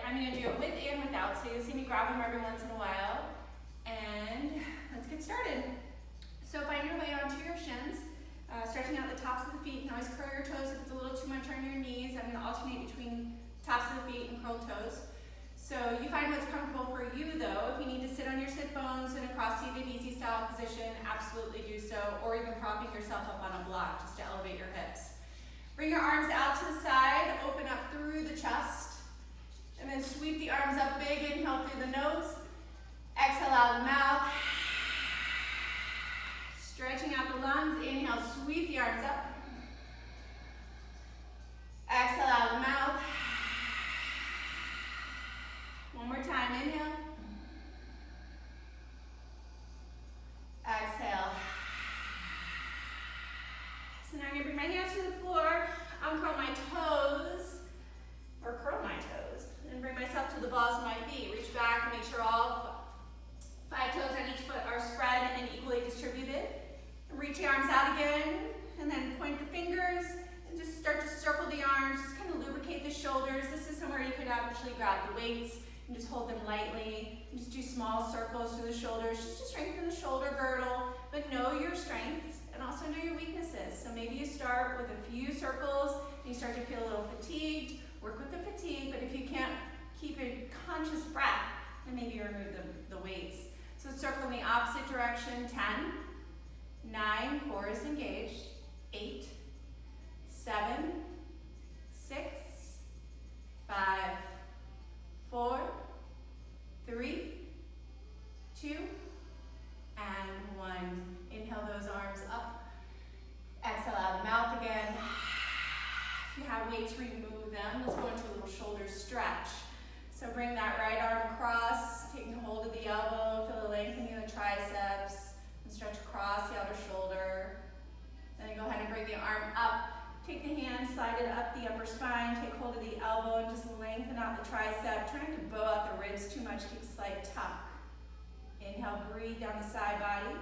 I'm going to do it with and without, so you'll see me grab them every once in a while. And let's get started. So find your way onto your shins, stretching out the tops of the feet. You can always curl your toes if it's a little too much on your knees. I'm going to alternate between tops of the feet and curled toes. So you find what's comfortable for you though. If you need to sit on your sit bones in a cross-seated easy style position, absolutely do so, or even propping yourself up on a block just to elevate your hips. Bring your arms out to the side, open up through the chest, and then sweep the arms up big. Inhale through the nose, exhale out of the mouth. Stretching out the lungs, inhale, sweep the arms up. Exhale out of the mouth. One more time, inhale. Exhale. So now I'm going to bring my hands to the floor, uncurl my toes, or curl my toes, and bring myself to the balls of my feet. Reach back and make sure all 5 toes on each foot are spread and equally distributed. Reach the arms out again, and then point the fingers, and just start to circle the arms, just kind of lubricate the shoulders. This is somewhere you could actually grab the weights and just hold them lightly. And just do small circles through the shoulders, just to strengthen the shoulder girdle, but know your strengths and also know your weaknesses. So maybe you start with a few circles, and you start to feel a little fatigued. Work with the fatigue, but if you can't keep a conscious breath, then maybe you remove the weights. So circle in the opposite direction, 10, 9, core is engaged, 8, 7, 6, 5, 4, 3, 2, and 1. Inhale those arms up. Exhale out of the mouth again. If you have weights, remove them. Let's go into a little shoulder stretch. So bring that right arm across, taking hold of the elbow, feel the lengthening of the triceps, and stretch across the outer shoulder. Then go ahead and bring the arm up. Take the hand, slide it up the upper spine, take hold of the elbow, and just lengthen out the tricep. Try not to bow out the ribs too much, take a slight tuck. Inhale, breathe down the side body.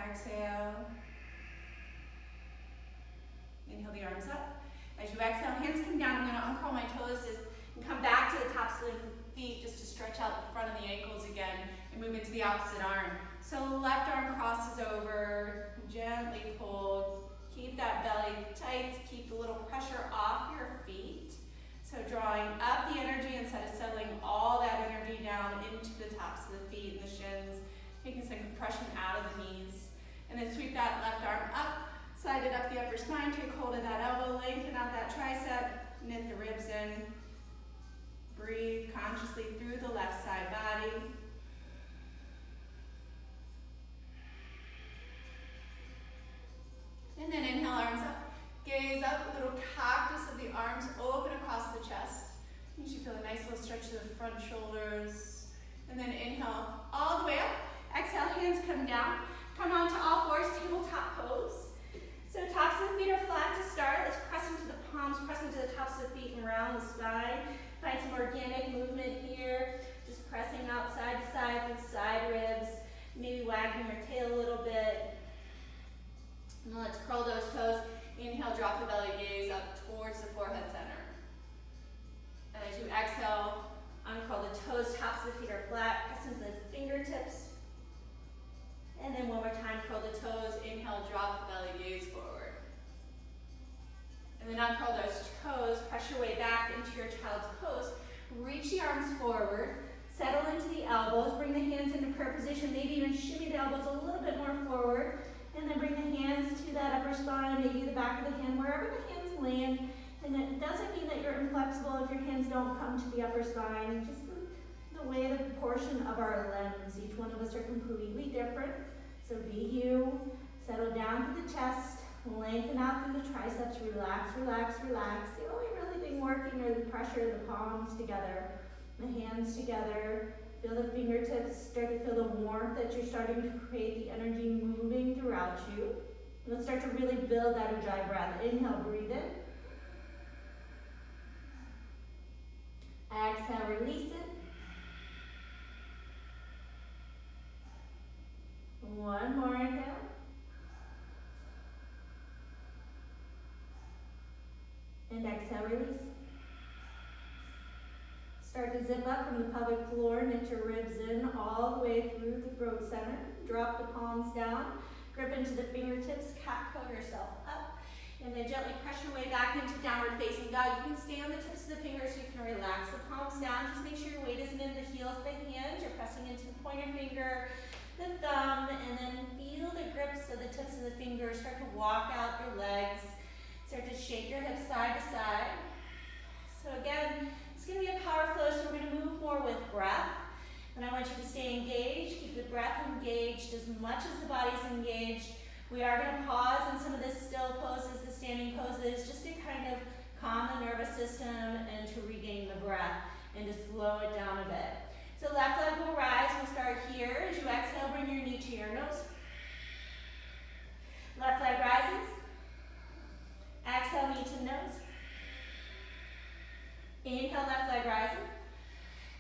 Exhale. Inhale the arms up. As you exhale, hands come down. I'm going to uncurl my toes and come back to the tops of the feet just to stretch out the front of the ankles again and move into the opposite arm. So left arm crosses over, gently pull. Keep that belly tight, keep a little pressure off your feet. So drawing up the energy instead of settling all that energy down into the tops of the feet and the shins, taking some compression out of the knees. And then sweep that left arm up, slide it up the upper spine, take hold of that elbow, lengthen out that tricep, knit the ribs in. Breathe consciously through the left side body. And then inhale, arms up. Gaze up, a little cactus of the arms open across the chest. You should feel a nice little stretch to the front shoulders. And then inhale all the way up. Exhale, hands come down. Come onto all fours, tabletop pose. So tops of the feet are flat to start. Let's press into the palms, press into the tops of the feet and around the spine. Find some organic movement here. Just pressing out side to side with side ribs. Maybe wagging your tail a little bit. And then let's curl those toes. Inhale, drop the belly, gaze up towards the forehead center. And as you exhale, uncurl the toes, tops of the feet are flat. Press into the fingertips. And then one more time, curl the toes. Inhale, drop the belly, gaze forward. And then uncurl those toes, press your way back into your child's pose. Reach the arms forward, settle into the elbows, bring the hands into prayer position, maybe even shimmy the elbows a little bit more forward. And then bring the hands to that upper spine, maybe the back of the hand, wherever the hands land. And it doesn't mean that you're inflexible if your hands don't come to the upper spine. Just the way the proportion of our limbs. Each one of us are completely different. So be you. Settle down to the chest. Lengthen out through the triceps. Relax, relax, relax. The only really thing working are the pressure of the palms together, the hands together. Feel the fingertips, start to feel the warmth that you're starting to create, the energy moving throughout you. Let's start to really build that Ujjayi breath. Inhale, breathe in. Exhale, release it. One more inhale. And exhale, release. Start to zip up from the pelvic floor, knit your ribs in all the way through the throat center. Drop the palms down, grip into the fingertips, cat cow yourself up, and then gently press your way back into downward facing dog. You can stay on the tips of the fingers so you can relax the palms down. Just make sure your weight isn't in the heels of the hands. You're pressing into the pointer finger, the thumb, and then feel the grips of the tips of the fingers. Start to walk out your legs. Start to shake your hips side to side. So again, it's going to be a power flow, so we're going to move more with breath. And I want you to stay engaged, keep the breath engaged as much as the body's engaged. We are going to pause in some of the still poses, the standing poses, just to kind of calm the nervous system and to regain the breath and to slow it down a bit. So left leg will rise. We'll start here. As you exhale, bring your knee to your nose. Left leg rises. Exhale, knee to nose. Inhale, left leg rising.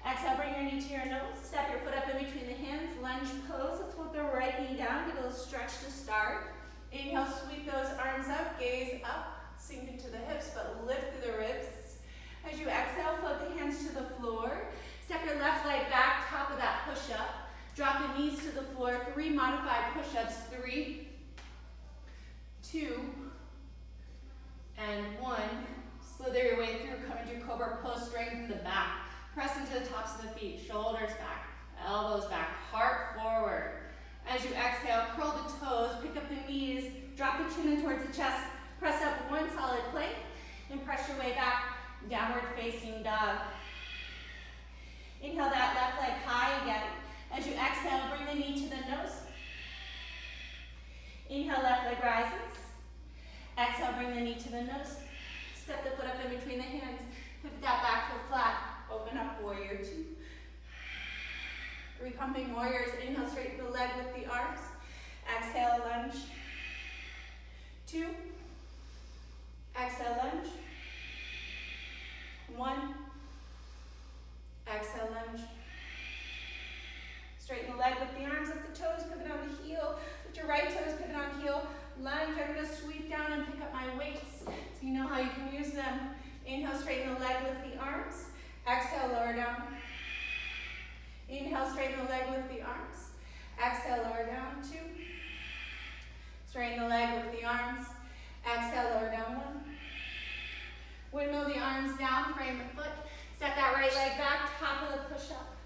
Exhale, bring your knee to your nose. Step your foot up in between the hands. Lunge pose. Let's put the right knee down. Give a little stretch to start. Inhale, sweep those arms up. Gaze up. Sink into the hips, but lift through the ribs. As you exhale, float the hands to the floor. Step your left leg back, top of that push-up. Drop the knees to the floor. 3 modified push-ups. 3, 2, and 1. Slither your way through, come into your cobra pose, strengthen the back. Press into the tops of the feet, shoulders back, elbows back, heart forward. As you exhale, curl the toes, pick up the knees, drop the chin in towards the chest, press up one solid plank, and press your way back, downward facing dog. Inhale that left leg high again. As you exhale, bring the knee to the nose. Inhale, left leg rises. Exhale, bring the knee to the nose. Step the foot up in between the hands. Pivot that back foot flat. Open up, warrior 2. 3 pumping warriors. Inhale, straighten the leg with the arms. Exhale, lunge. 2. Exhale, lunge. 1. Exhale, lunge. Straighten the leg with the arms, lift the toes, pivot on the heel. Lift your right toes, pivot on heel. Lunge, I'm going to sweep down and pick up my weights so you know how you can use them. Inhale, straighten the leg with the arms. Exhale, lower down. Inhale, straighten the leg with the arms. Exhale, lower down. 2. Straighten the leg with the arms. Exhale, lower down. 1. Windmill the arms down, frame the foot. Step that right leg back, top of the push-up.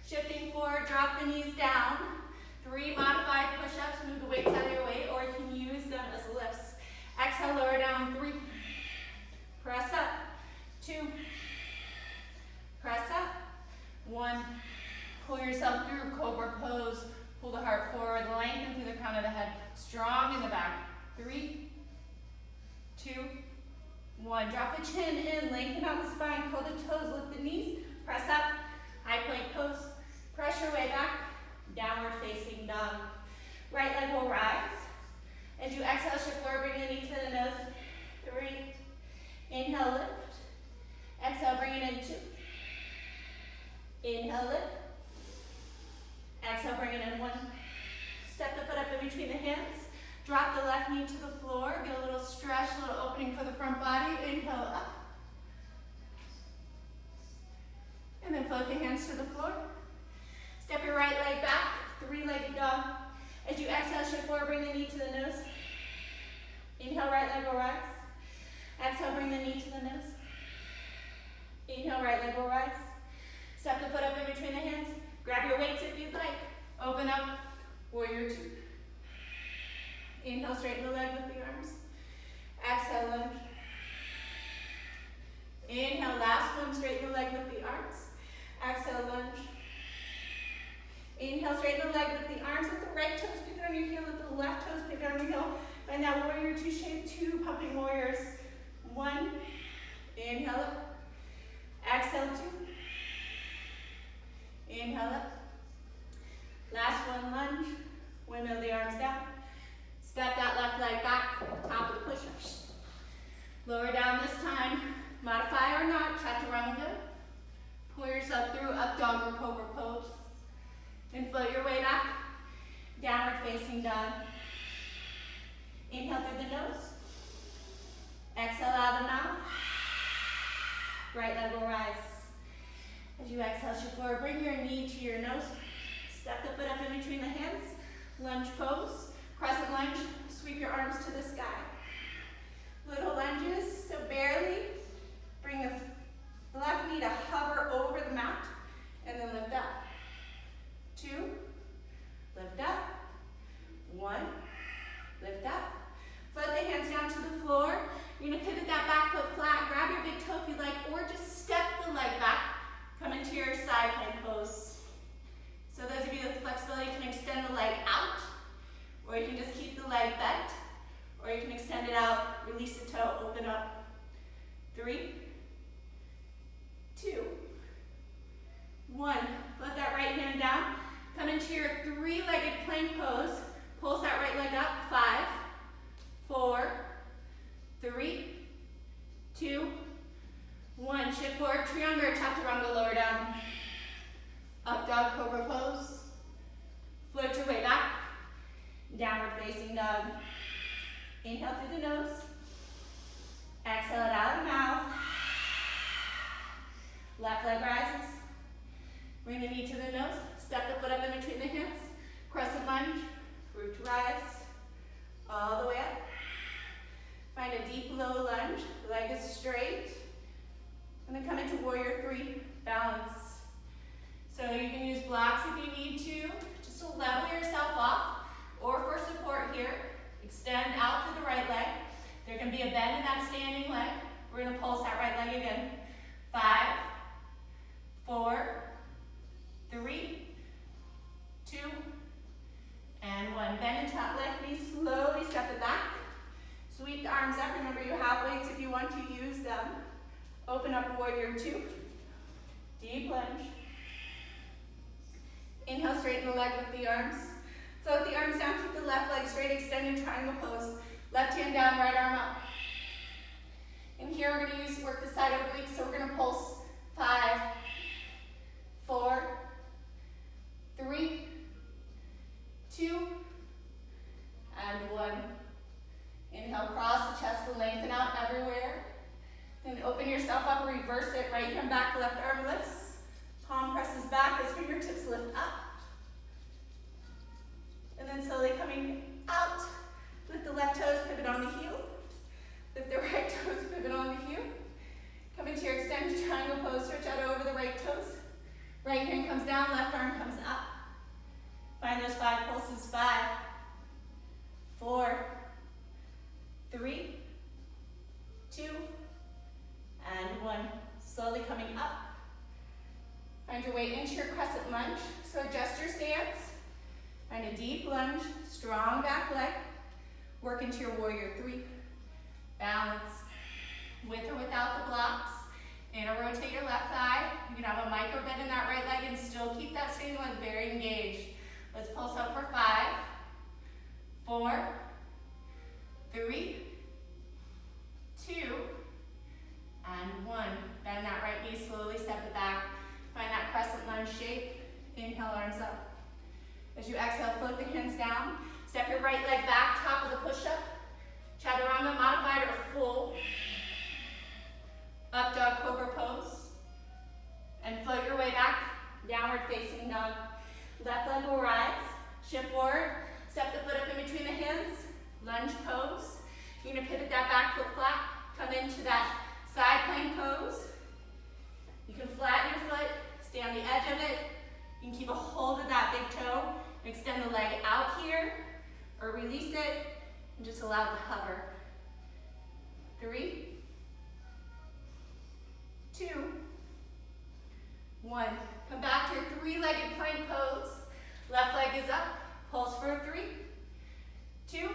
Shifting forward, drop the knees down. 3 modified push-ups, move the weights out of your way, or you can use them as lifts. Exhale, lower down. 3. Press up. 2. Press up. 1. Pull yourself through, cobra pose. Pull the heart forward, lengthen through the crown of the head. Strong in the back. 3, 2, 1. Drop the chin in, lengthen out the spine, curl the toes, lift the knees. Press up, high plank pose. Press your way back, downward facing dog. Right leg will rise. As you exhale, shift forward, bring the knee to the nose. 3. Inhale, lift. Exhale, bring it in. 2. Inhale, lift. Exhale, bring it in. 1. Step the foot up in between the hands. Drop the left knee to the floor. Get a little stretch, a little opening for the front body. Inhale, up. And then float the hands to the floor. Step your right leg back, 3-legged dog. As you exhale, shift forward, bring the knee to the nose. Inhale, right leg will rise. Exhale, bring the knee to the nose. Inhale, right leg will rise. Step the foot up in between the hands. Grab your weights if you'd like. Open up, warrior 2. Inhale, straighten the leg with the arms. Exhale, lunge. Inhale, last one, straighten the leg with the arms. Exhale, lunge. Inhale, straighten the leg with the arms. Let the right toes pivot on your heel. Let the left toes pivot on your heel. Find that warrior 2 shape. 2 pumping warriors. 1. Inhale up. Exhale, 2. Inhale up. Last one, lunge. Windmill the arms down. Step that left leg back, top of the push-up. Lower down this time. Modify or not, chaturanga. Pull yourself through, up dog or cobra pose. And float your way back, downward facing dog. Inhale through the nose. Exhale out of the mouth. Right leg will rise. lunge pose, crescent lunge, sweep your arms to the sky. Little lunges, so barely. Bring the left knee to hover over the mat, and then lift up. 2, lift up. 1, lift up. Float the hands down to the floor. You're gonna pivot that back foot flat, grab your big toe if you like, or just step the leg back. Come into your side plank pose. So those of you with flexibility can extend the leg out, or you can just keep the leg bent, or you can extend it out, release the toe, open up. 3, 2, 1. Let that right hand down. Come into your 3-legged plank pose. Pulse that right leg up. 5, 4, 3, 2, 1. Shift forward, triangle, chaturanga, lower down. Up dog, cobra pose. Float your way back. Downward facing dog. Inhale through the nose. Exhale it out of the mouth. Left leg rises. Bring the knee to the nose. Step the foot up in between the hands. Crescent lunge. Root to rise. All the way up. Find a deep low lunge. Leg is straight. And then come into warrior 3. Balance. So you can use blocks if you need to, just to level yourself off, or for support here, extend out through the right leg. There can be a bend in that standing leg. We're gonna pulse that right leg again. 5, 4, 3, 2, and 1. Bend into that left knee, slowly step it back. Sweep the arms up. Remember, you have weights if you want to use them. Open up warrior 2. Deep lunge. Inhale, straighten the leg, lift the arms. Float the arms down, keep the left leg straight, extend in triangle pose. Left hand down, right arm up. And here we're going to work the side oblique, so we're going to pulse 5, 4, 3, 2, and 1. Inhale, cross the chest to lengthen out everywhere. Then open yourself up, reverse it, right hand back, left arm lifts. Palm presses back as fingertips lift up. And then slowly coming out. Lift the left toes, pivot on the heel. Lift the right toes, pivot on the heel. Come into your extended triangle pose, stretch out over the right toes. Right hand comes down, left arm comes up. Find those 5 pulses. 5, 4, 3, 2, and 1. Slowly coming up. Find your way into your crescent lunge. So adjust your stance. Find a deep lunge, strong back leg. Work into your warrior 3. Balance. With or without the blocks. And rotate your left thigh. You can have a micro bend in that right leg and still keep that standing leg very engaged. Let's pulse up for 5, 4, 3, 2, and 1. Bend that right knee, slowly step it back. Find that crescent lunge shape. Inhale, arms up. As you exhale, float the hands down. Step your right leg back, top of the push-up. Chaturanga, modified or full. Up dog, cobra pose. And float your way back, downward facing dog. Left leg will rise. Shift forward. Step the foot up in between the hands. Lunge pose. You're gonna pivot that back foot flat. Come into that side plank pose. You can flatten your foot, stay on the edge of it. You can keep a hold of that big toe and extend the leg out here, or release it and just allow it to hover. 3, 2, 1. Come back to your 3-legged plank pose. Left leg is up. Pulse for 3, 2,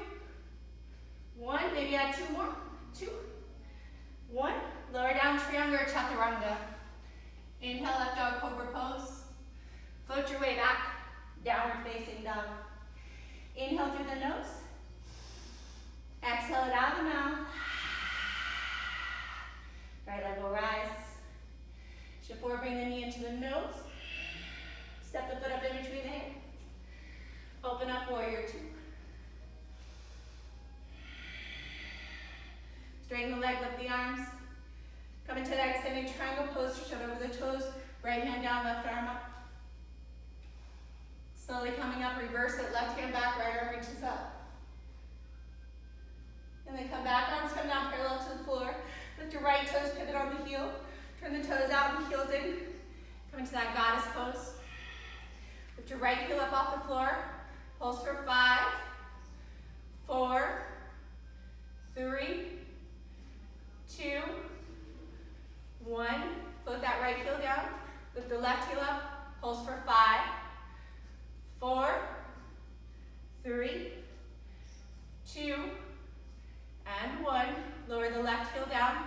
1. Maybe add 2 more. 2, 1. Lower down, triangle or chaturanga. Inhale, up dog, cobra pose. Float your way back, downward facing dog. Inhale through the nose. Exhale it out of the mouth. Right leg will rise. Shift forward, bring the knee into the nose. Step the foot up in between the hands. Open up, warrior 2. Straighten the leg, lift the arms. Come into that extended triangle pose, stretch out over the toes. Right hand down, left arm up. Slowly coming up, reverse it, left hand back, right arm reaches up. And then come back, arms come down parallel to the floor. Lift your right toes, pivot on the heel. Turn the toes out, the heels in. Come into that goddess pose. Lift your right heel up off the floor. Pulse for 5, 4, 3, 2, 1. Float that right heel down. Lift the left heel up. Pulse for 5, 4, 3, 2, and 1. Lower the left heel down.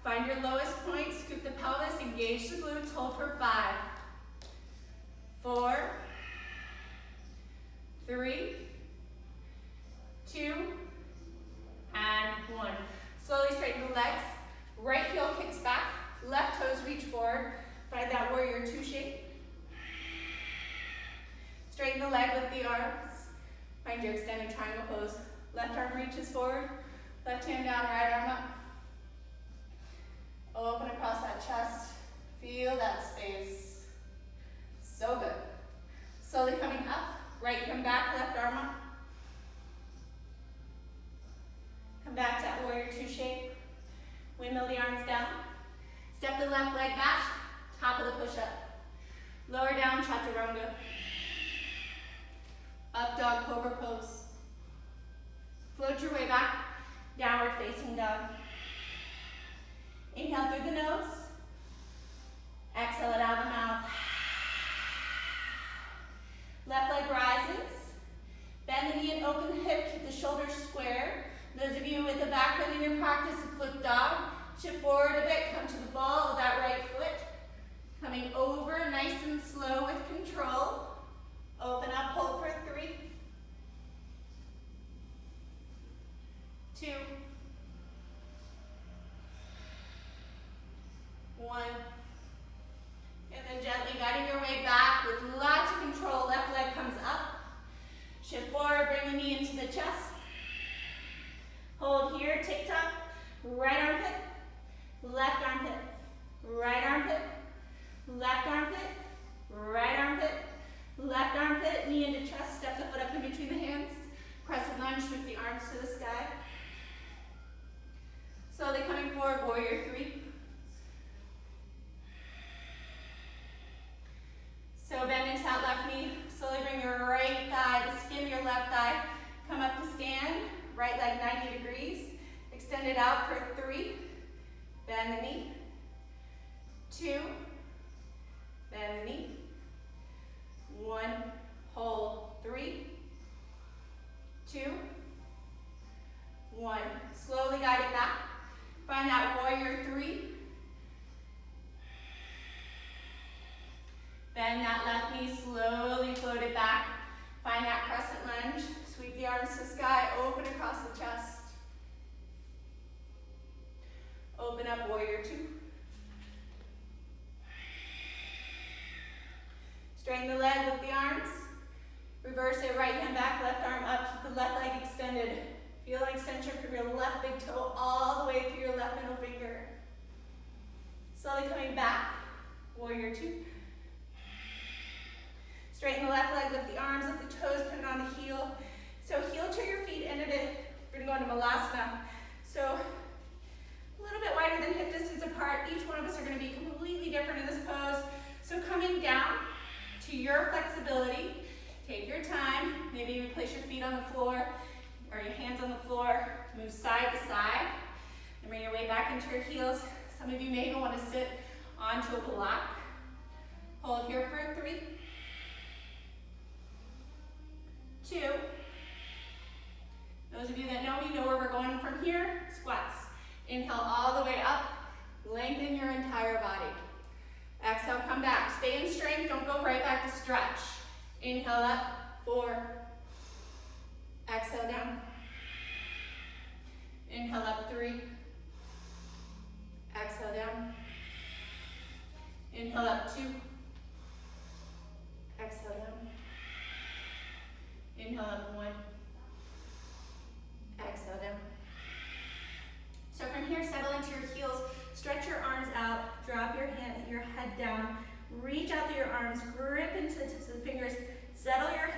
Find your lowest point. Scoop the pelvis. Engage the glutes. Hold for 5, 4, 3, 2, and 1. Slowly straighten the legs. Right heel kicks back. Left toes reach forward. Find that warrior 2 shape. Straighten the leg with the arms. Find your extended triangle pose. Left arm reaches forward. Left hand down, right arm up. Open across that chest. Feel that space. So good. Slowly coming up. Right hand back, left arm up. Come back to that warrior 2 shape. Windmill the arms down. Step the left leg back. Top of the push-up. Lower down, chaturanga. Up dog, cobra pose. Float your way back. Downward facing dog. Inhale through the nose. Exhale it out of the mouth. Left leg rises. Bend the knee and open the hip. Keep the shoulders square. Those of you with the back bend in your practice of foot dog, shift forward a bit. Come to the ball of that right foot. Coming over nice and slow with control. Open up, hold for 3, 2, 1. And then gently guiding your way back with lots of control. Left leg comes up. Shift forward, bring the knee into the chest. Hold here, tick-tock. Right armpit, left armpit, right armpit, left armpit, right armpit, left armpit, knee into chest, step the foot up in between the hands. Crescent lunge with the arms to the sky. Slowly coming forward, warrior 3. So bend into that left knee. Slowly bring your right thigh to skin your left thigh. Come up to stand. Right leg 90 degrees. Extend it out for 3. Bend the knee. 2. Bend the knee. 1. Hold. 3, 2, 1. Slowly guide it back. Find that warrior 3. Bend that left knee, slowly float it back. Find that crescent lunge. Sweep the arms to sky, open across the chest. Open up, warrior 2. Straighten the leg with the arms. Reverse it, right hand back, left arm up, keep the left leg extended. Feel an extension from your left big toe all the way through your left middle finger. Slowly coming back, warrior 2. Straighten the left leg, lift the arms, lift the toes, put it on the heel. So heel to your feet, end of it. We're gonna go into Malasana. So a little bit wider than hip distance apart. Each one of us are gonna be completely different in this pose. So coming down to your flexibility, take your time. Maybe you place your feet on the floor or your hands on the floor. Move side to side and bring your way back into your heels. Some of you may even want to sit onto a block. Hold here for 3, 2. Those of you that know me know where we're going from here. Squats. Inhale all the way up. Lengthen your entire body. Exhale, come back. Stay in strength. Don't go right back to stretch. Inhale up. 4. Exhale down. Inhale up. 3. Exhale down. Inhale up. 2. Exhale down. Inhale up. 1. Exhale down. So from here, settle into your heels. Stretch your arms out. Drop your head down. Reach out through your arms. Grip into the tips of the fingers. Settle your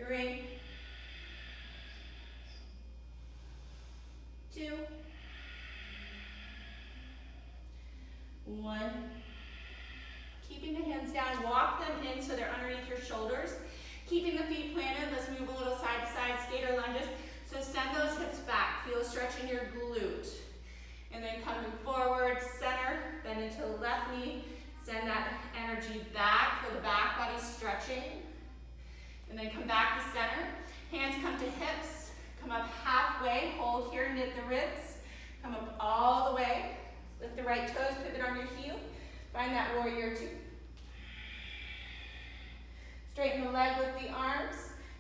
3, 2, 1. Keeping the hands down, walk them in so they're underneath your shoulders. Keeping the feet planted, let's move a little side to side, skater lunges. So send those hips back, feel a stretch in your glute. And then coming forward, center, bend into the left knee. Send that energy back for the back body stretching. And then come back to center. Hands come to hips. Come up halfway, hold here, knit the ribs. Come up all the way. Lift the right toes, pivot on your heel. Find that warrior 2. Straighten the leg, lift the arms.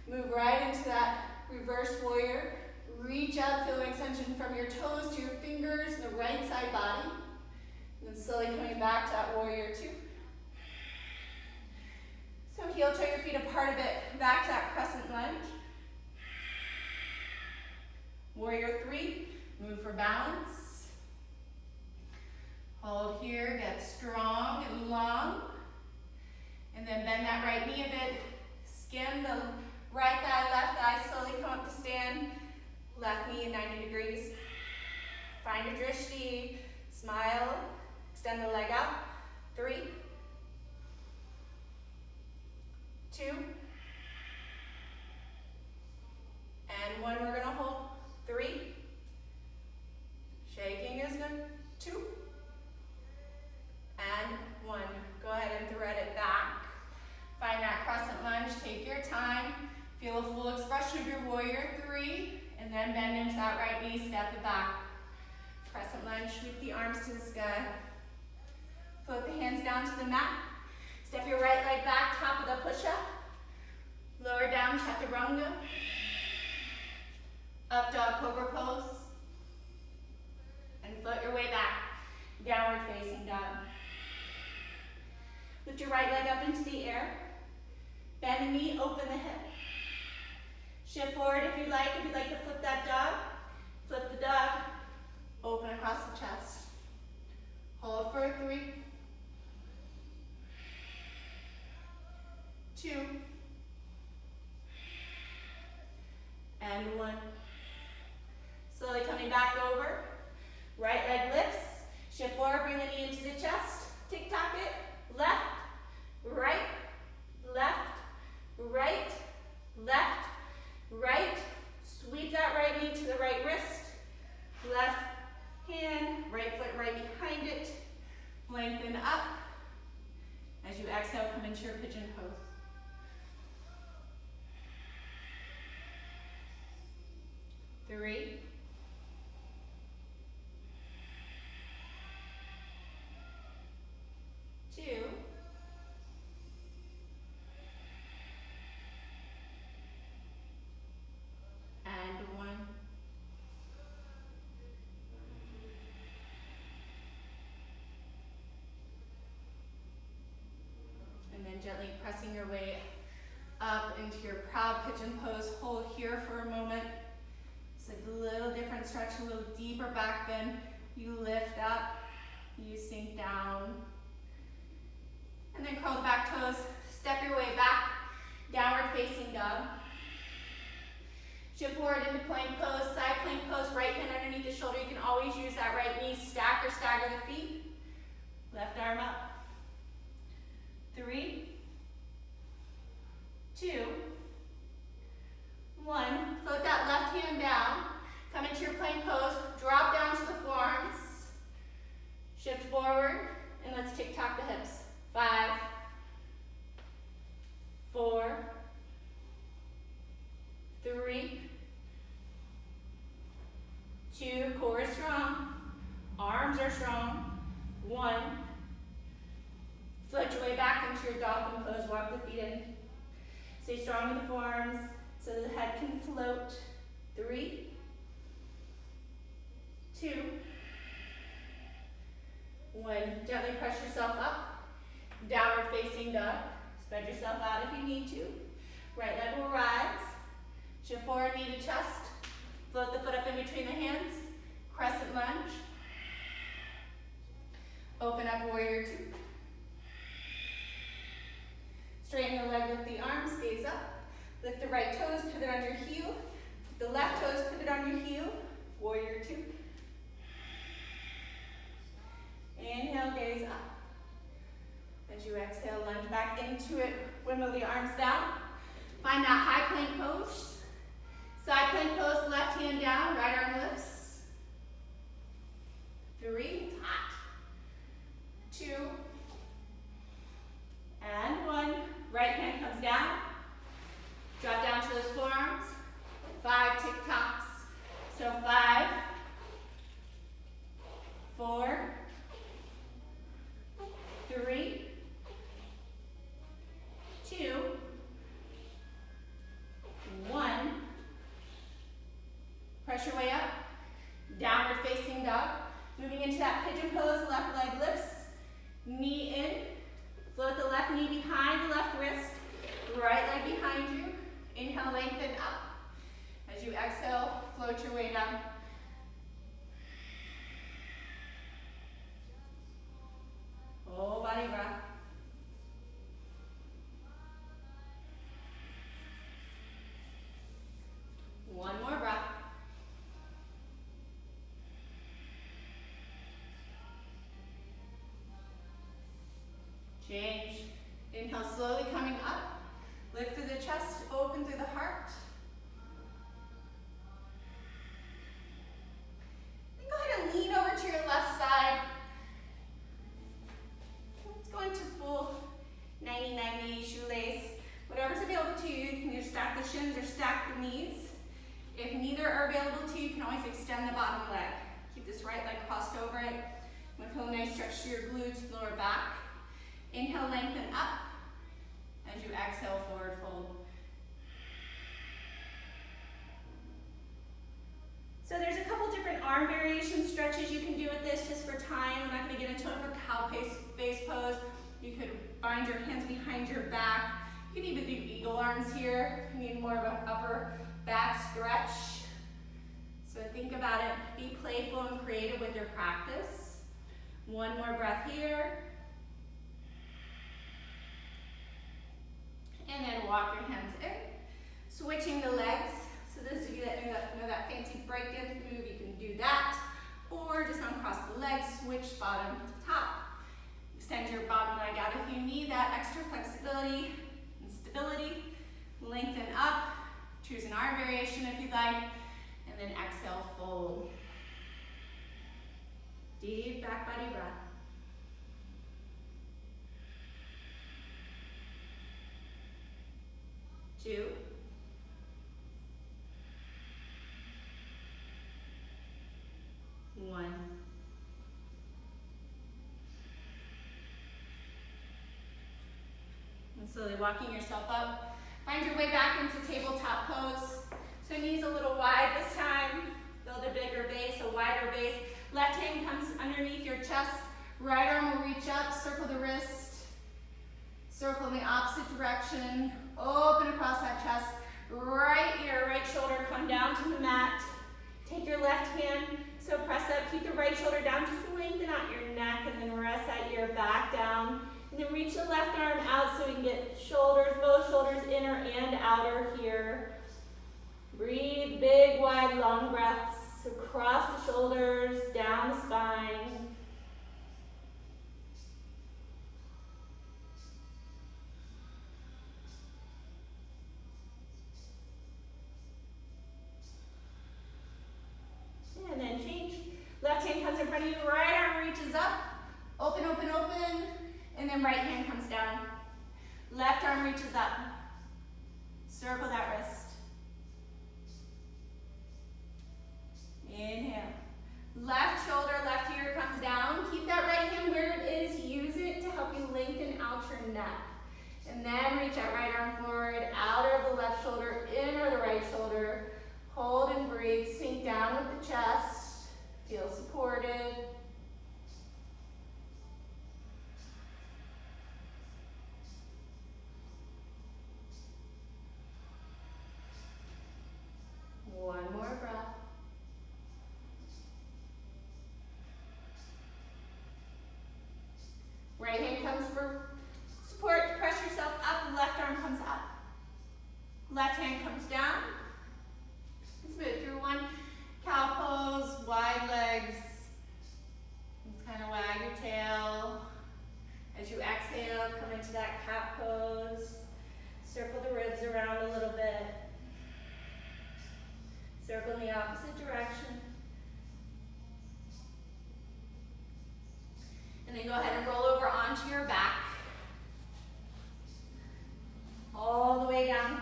Move right into that reverse warrior. Reach up, feel an extension from your toes to your fingers, the right side body. And then slowly coming back to that warrior 2. So heel toe your feet apart a bit, back to that crescent lunge. Warrior 3, move for balance. Hold here, get strong and long. And then bend that right knee a bit. Skim the right thigh, left thigh, slowly come up to stand. Left knee in 90 degrees. Find a drishti, smile, extend the leg out. 3, 2, and 1. We're gonna hold. 3, shaking is good. 2, and 1. Go ahead and thread it back. Find that crescent lunge, take your time. Feel a full expression of your warrior 3, and then bend into that right knee, step it back. Crescent lunge, sweep the arms to the sky. Float the hands down to the mat. Step your right leg back, top of the push-up. Lower down, chaturanga. Up dog cobra pose. And float your way back. Downward facing dog. Lift your right leg up into the air. Bend the knee, open the hip. Shift forward if you like. If you'd like to flip that dog, flip the dog. Open across the chest. Hold for 3, 2, and 1. Slowly coming back over. Right leg lifts. Shift forward, bring the knee into the chest. Tick-tock it. Left, right, left, right, left, right. Sweep that right knee to the right wrist. Left hand, right foot right behind it. Lengthen up. As you exhale, come into your pigeon pose. Three. 2. And 1. And then gently pressing your way up into your proud pigeon pose. Hold here for a moment. It's like a little different stretch, a little deeper back bend. You lift up, you sink down. And then curl the back toes, step your way back, downward facing dog. Shift forward into plank pose, side plank pose, right hand underneath the shoulder. You can always use that right knee, stack or stagger the feet. Left arm up. 3, 2, 1. Float that left hand down. Come into your plank pose, drop down to the forearms. Shift forward, and let's tick-tock the hips. 5, 4, 3, 2, core is strong, arms are strong, 1. Float your way back into your dolphin pose, walk the feet in. Stay strong in the forearms so the head can float. 3, 2, 1. Gently press yourself up. Downward facing dog. Spread yourself out if you need to. Right leg will rise. Shift forward, knee to chest. Float the foot up in between the hands. Crescent lunge. Open up warrior 2. Straighten the leg, lift the arms, gaze up. Lift the the right toes, pivot on your heel. The left toes, pivot on your heel. Warrior two. Inhale, gaze up. As you exhale, lunge back into it. Windmill the arms down. Find that high plank pose. Side plank pose, left hand down, right arm lifts. 3, it's hot. 2, and 1. Right hand comes down. Drop down to those forearms. 5 tick-tocks. So 5, 4, 3, 2, 1. Press your way up. Downward facing dog. Moving into that pigeon pose, left leg lifts. Knee in. Float the left knee behind the left wrist. Right leg behind you. Inhale, lengthen up. As you exhale, float your way down. Whole body breath. One more breath. Change. Inhale, slowly coming up. Lift through the chest, open through the heart. Then go ahead and lean over to your left side. Let's go into full 90-90 shoelace. Whatever's available to you, you can either stack the shins or stack the knees. If neither are available to you, you can always extend the bottom leg. Keep this right leg crossed over it. I'm going to feel a nice stretch to your glutes, lower back. Inhale, lengthen up. As you exhale, forward fold. So there's a couple different arm variation stretches you can do with this just for time. I'm not going to get into it for cow face pose. You could bind your hands behind your back. You can even do eagle arms here. You need more of an upper back stretch. So think about it. Be playful and creative with your practice. One more breath here. And then walk your hands in. Switching the legs. So those of you that know that fancy breakdance move, you can do that. Or just uncross the legs, switch bottom to top. Extend your bottom leg out if you need that extra flexibility and stability. Lengthen up. Choose an arm variation if you'd like. And then exhale, fold. Deep back body breath. Two. One. And slowly walking yourself up. Find your way back into tabletop pose. So knees a little wide this time. Build a bigger base, a wider base. Left hand comes underneath your chest. Right arm will reach up, circle the wrist. Circle in the opposite direction. Open across that chest. Right ear, right shoulder, come down to the mat. Take your left hand, so press up. Keep the right shoulder down, just lengthen out your neck, and then rest that ear back down. And then reach the left arm out so we can get shoulders, both shoulders, inner and outer here. Breathe big, wide, long breaths across the shoulders, down the spine. And then change. Left hand comes in front of you, right arm reaches up. Open, open, open. And then right hand comes down. Left arm reaches up. Circle that wrist. Inhale. Left shoulder, left ear comes down. Keep that right hand where it is. Use it to help you lengthen out your neck. And then reach that right arm forward, outer of the left shoulder, inner of the right shoulder. Hold and breathe. Sink down with the chest. Feel supported. fingertips down. Let's move through one. Cow pose, wide legs. Just kind of wag your tail. As you exhale, come into that cat pose. Circle the ribs around a little bit. Circle in the opposite direction. And then go ahead and roll over onto your back. All the way down.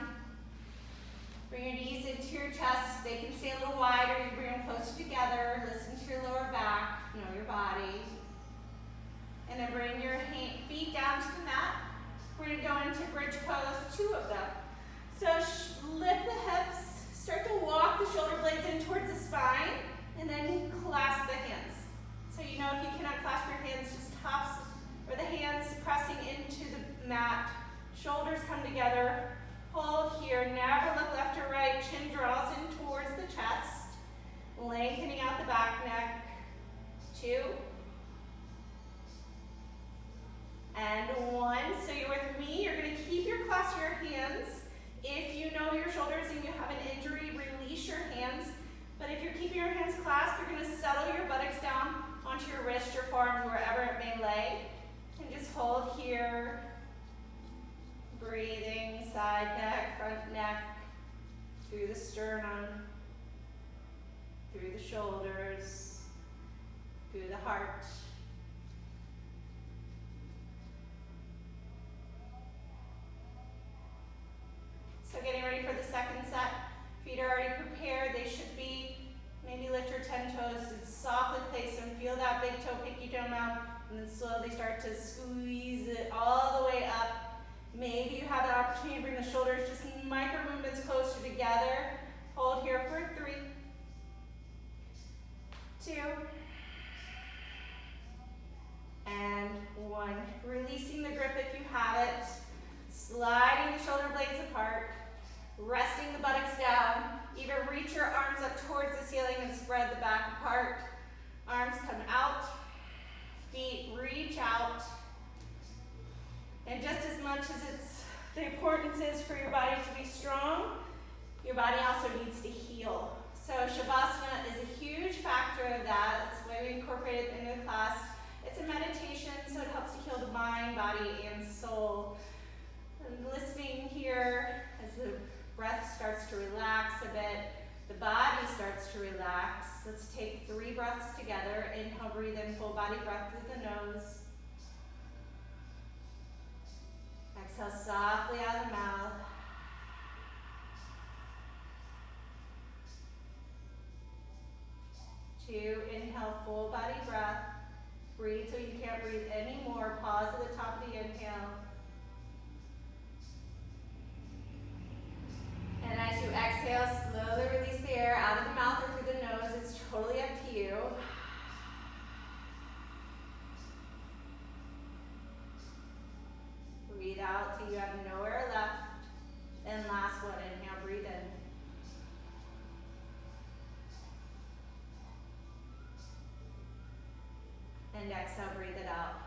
Bring your knees into your chest. They can stay a little wider. You bring them closer together. Listen to your lower back. Know your body. And then bring your feet down to the mat. We're going to go into bridge pose, 2 of them. So lift the hips. Start to walk the shoulder blades in towards the spine. And then clasp the hands. So you know if you cannot clasp your hands, just tops or the hands pressing into the mat. Shoulders come together. Hold here. Never look left or right. Chin draws in towards the chest. Lengthening out the back neck. 2. And 1. So you're with me. You're going to keep your clasp of your hands. If you know your shoulders and you have an injury, release your hands. But if you're keeping your hands clasped, you're going to settle your buttocks down onto your wrist, your forearm, wherever it may lay. And just hold here. Breathing, side neck, front neck, through the sternum, through the shoulders, through the heart. So getting ready for the second set. Feet are already prepared. They should be. Maybe lift your 10 toes and softly place them. Feel that big toe, pinky toe mount, and then slowly start to squeeze it all the way up. Maybe you have the opportunity to bring the shoulders just micro movements closer together. Hold here for 3, 2, and 1. Releasing the grip if you have it. Sliding the shoulder blades apart. Resting the buttocks down. Even reach your arms up towards the ceiling and spread the back apart. Arms come out. Feet reach out. And just as much as the importance is for your body to be strong, your body also needs to heal. So Shavasana is a huge factor of that. That's why we incorporate it into the class. It's a meditation, so it helps to heal the mind, body, and soul. And listening here as the breath starts to relax a bit, the body starts to relax. Let's take 3 breaths together. Inhale, breathe in, full body breath through the nose. Exhale softly out of the mouth. Two, inhale, full body breath. Breathe till you can't breathe anymore. Pause at the top of the inhale. And as you exhale, slowly release the air out of the mouth or through the nose. It's totally up to you. Breathe out till you have nowhere left. And last one, inhale, breathe in. And exhale, breathe it out.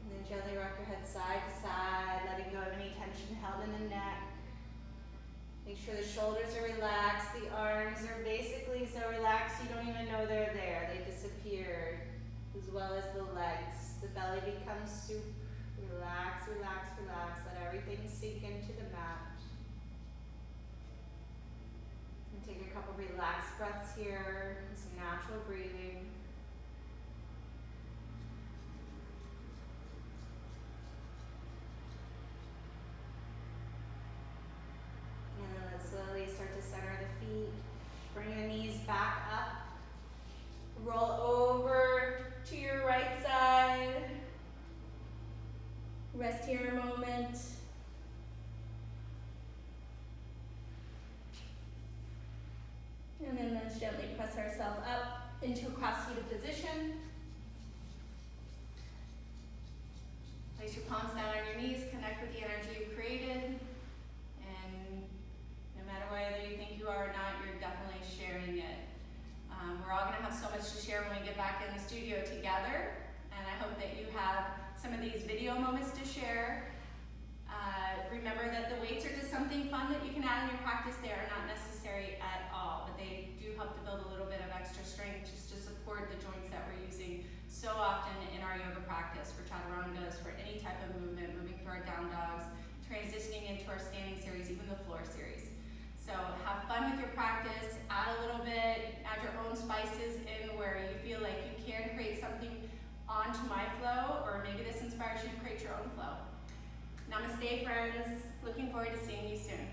And then gently rock your head side to side, letting go of any tension held in the neck. Make sure the shoulders are relaxed, the arms are basically so relaxed you don't even know they're there. They disappeared, as well as the legs. The belly becomes soup. Relax, relax, relax. Let everything sink into the mat. And take a couple relaxed breaths here, some natural breathing. And then let's slowly start to center the feet. Bring the knees back up. Roll over to your right side. Rest here a moment. And then let's gently press ourselves up into a cross-seated that you have some of these video moments to share. Remember that the weights are just something fun that you can add in your practice. They are not necessary at all, but they do help to build a little bit of extra strength just to support the joints that we're using so often in our yoga practice for chaturangas, for any type of movement, moving through our down dogs, transitioning into our standing series, even the floor series. So have fun with your practice, add a little bit, add your own spices in where you feel like you can create something onto my flow, or maybe this inspires you to create your own flow. Namaste, friends. Looking forward to seeing you soon.